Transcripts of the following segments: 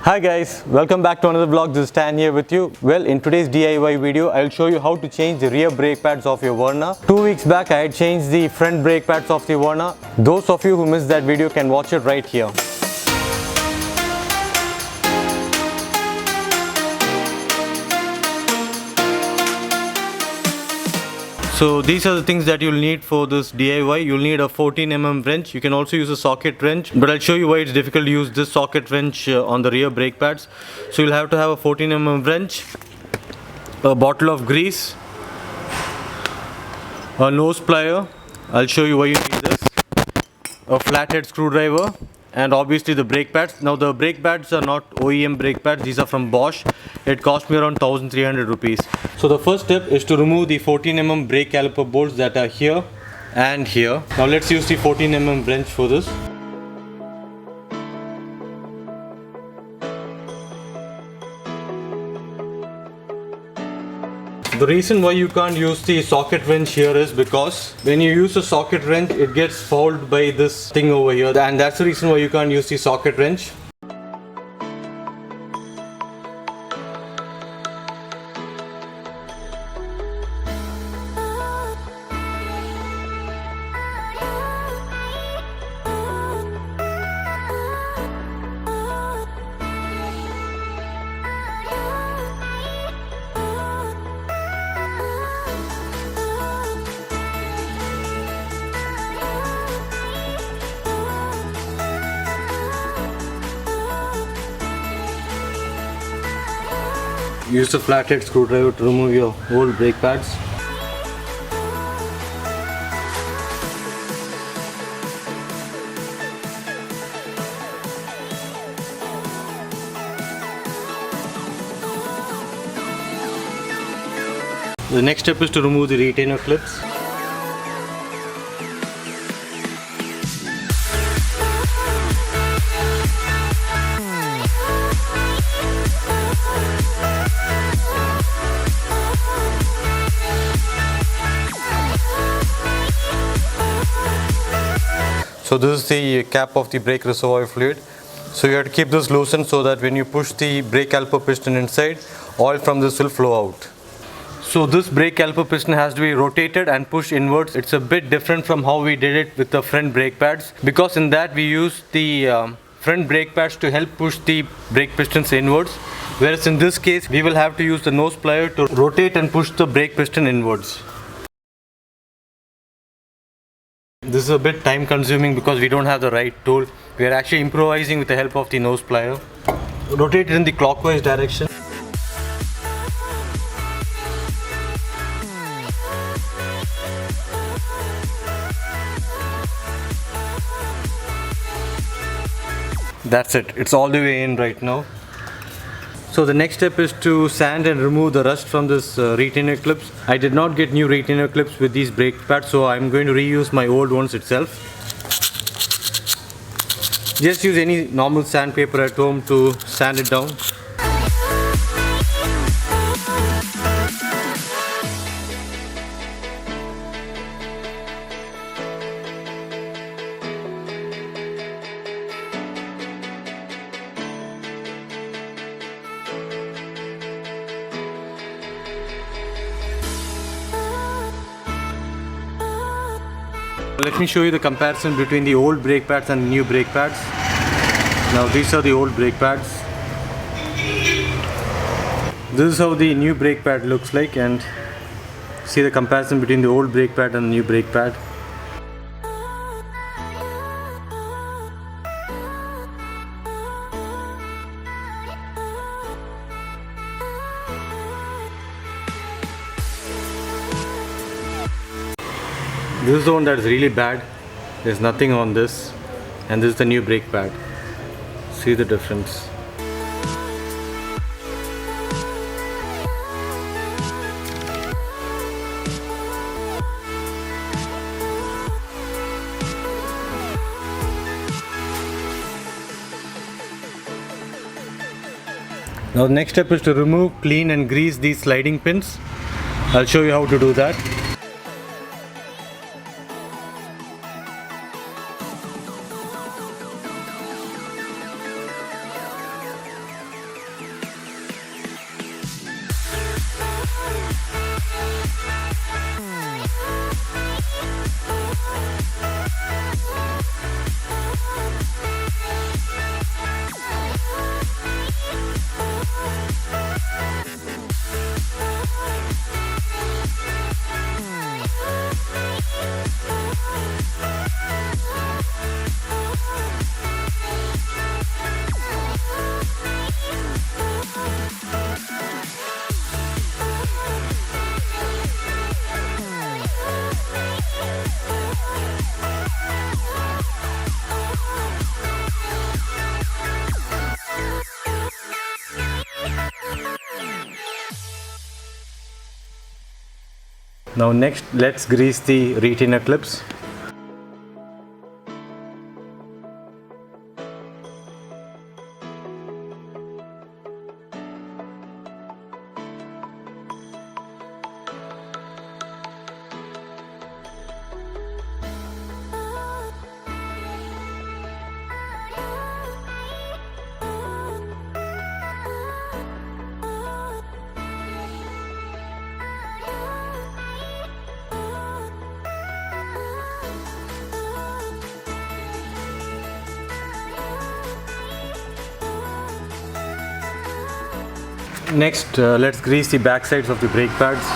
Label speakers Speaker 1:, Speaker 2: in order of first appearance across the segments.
Speaker 1: Hi guys, welcome back to another vlog. This is Stan here with you. Well, in today's DIY video, I'll show you how to change the rear brake pads of your Verna. 2 weeks back, I had changed the front brake pads of the Verna. Those of you who missed that video can watch it right here. So these are the things that you'll need for this DIY. You'll need a 14mm wrench. You can also use a socket wrench, but I'll show you why it's difficult to use this socket wrench on the rear brake pads. So you'll have to have a 14mm wrench, a bottle of grease, a nose plier. I'll show you why you need this, a flathead screwdriver, and obviously the brake pads. Now the brake pads are not OEM brake pads, these are from Bosch. It cost me around 1300 rupees. So the first step is to remove the 14mm brake caliper bolts that are here and here. Now let's use the 14mm wrench for this. The reason why you can't use the socket wrench here is because when you use a socket wrench, it gets fouled by this thing over here, and that's the reason why you can't use the socket wrench. Use the flathead screwdriver to remove your old brake pads. The next step is to remove the retainer clips. So this is the cap of the brake reservoir fluid. So you have to keep this loosened so that when you push the brake caliper piston inside, oil from this will flow out. So this brake caliper piston has to be rotated and pushed inwards. It's a bit different from how we did it with the front brake pads, because in that we used the front brake pads to help push the brake pistons inwards, whereas in this case we will have to use the nose plier to rotate and push the brake piston inwards. This is a bit time consuming because we don't have the right tool. We are actually improvising with the help of the nose plier. Rotate it in the clockwise direction. That's it. It's all the way in right now. So the next step is to sand and remove the rust from this retainer clips. I did not get new retainer clips with these brake pads, so I'm going to reuse my old ones itself. Just use any normal sandpaper at home to sand it down. Let me show you the comparison between the old brake pads and the new brake pads. Now these are the old brake pads. This is how the new brake pad looks like, and see the comparison between the old brake pad and the new brake pad. This is the one that is really bad. There's nothing on this, and this is the new brake pad. See the difference. Now the next step is to remove, clean and grease these sliding pins. I'll show you how to do that. Now next, let's grease the retainer clips. Next, let's grease the back sides of the brake pads.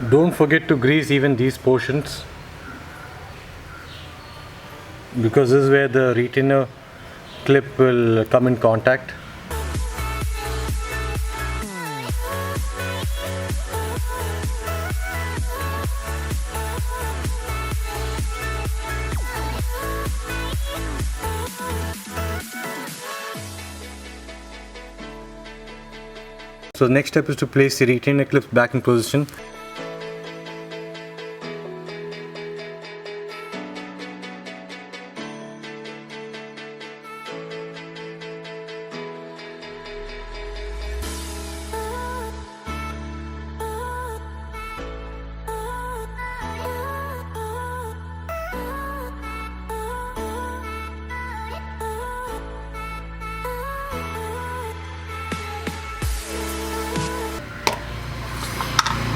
Speaker 1: Don't forget to grease even these portions, because this is where the retainer clip will come in contact. So the next step is to place the retainer clips back in position.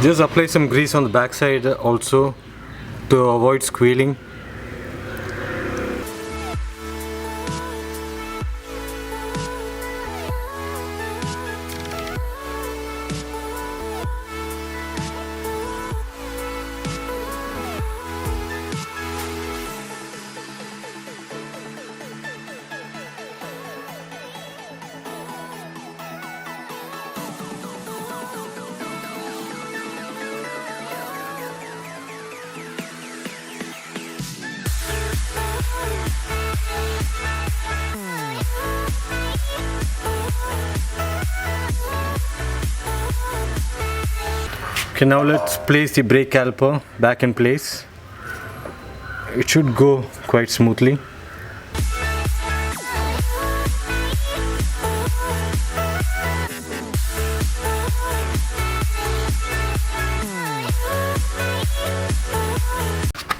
Speaker 1: Just apply some grease on the back side also to avoid squealing. Okay, now let's place the brake caliper back in place. It should go quite smoothly.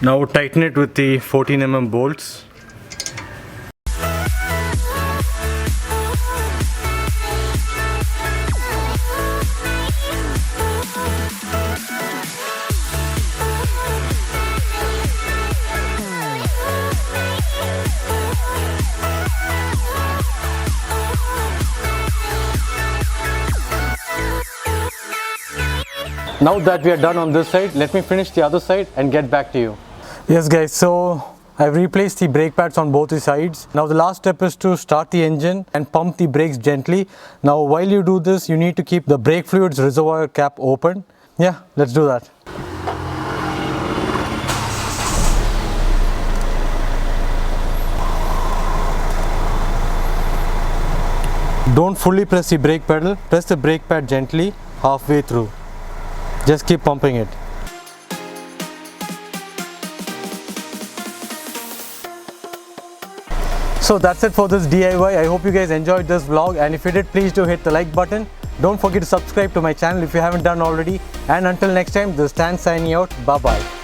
Speaker 1: Now tighten it with the 14 mm bolts. Now that we are done on this side, let me finish the other side and get back to you. Yes guys, so I've replaced the brake pads on both the sides. Now the last step is to start the engine and pump the brakes gently. Now while you do this, you need to keep the brake fluids reservoir cap open. Yeah, let's do that. Don't fully press the brake pedal, press the brake pad gently halfway through. Just keep pumping it. So that's it for this DIY. I hope you guys enjoyed this vlog, and if you did, please do hit the like button. Don't forget to subscribe to my channel if you haven't done already. And until next time, this is Stan signing out. Bye bye.